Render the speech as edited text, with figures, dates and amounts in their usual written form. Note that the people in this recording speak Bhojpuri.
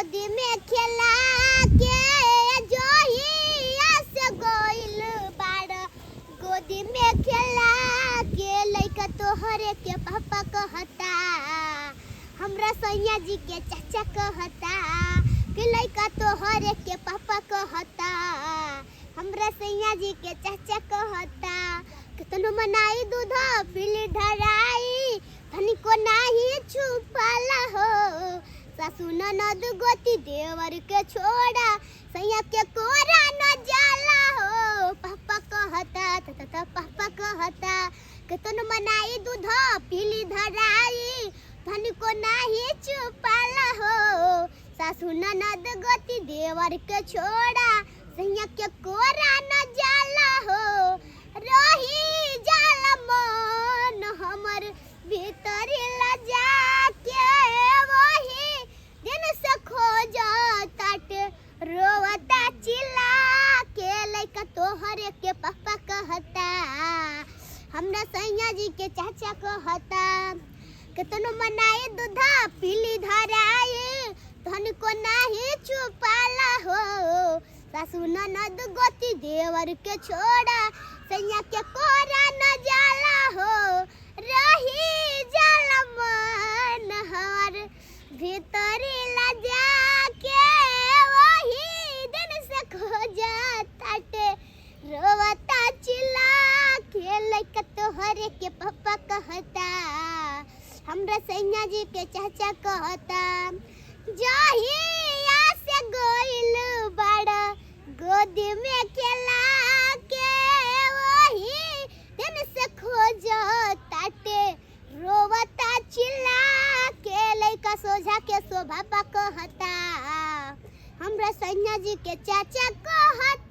गोदी में खेला के जो ही आस गोइल बाड़ गोदी में खेला के लइका तोहरे के पापा कहता हमरा सैया जी के चाचा कहता कि लइका तोहरे के पापा कहता हमरा सैया जी के चाचा कहता कितनो मनाई दूध पीली ढराई धनी को नाही छुपाला हो सासू ननद गोती देवर के छोड़ा सैया के कोरा न जाला हो पापा कहता पापा कहता कितनो मनाई दूध पीली ढराई धनी को नाही छुपाला हो सासू ननद गोती देवर के छोड़ा सैया के कोरा न जाला हो रही जाला मन हमर भीतर लजा के वही दिन से खोजतात रोवता चिल्ला के लइका तोहरे के पापा कहता हमरा सैया जी के चाचा कहता कितनो मनाई दूधा पीली धराई धन को नाही छुपाला हो सासू ननद गोती देवर के छोड़ा सैया के कोरा न जाला हो रही जाला मन हर भीतर लजा के वही दिन से खोजताटे रोवता चिल्ला के लइका तोहरे के पापा कहता हमरा सैया जी के चाचा कहता जाही से गोइल बड़ा गोदी में खेला के वही दिन से खोजताटे रोवता चिल्ला के लइका सोझा के शोभा कहता हमरा सैया जी के चाचा कहता।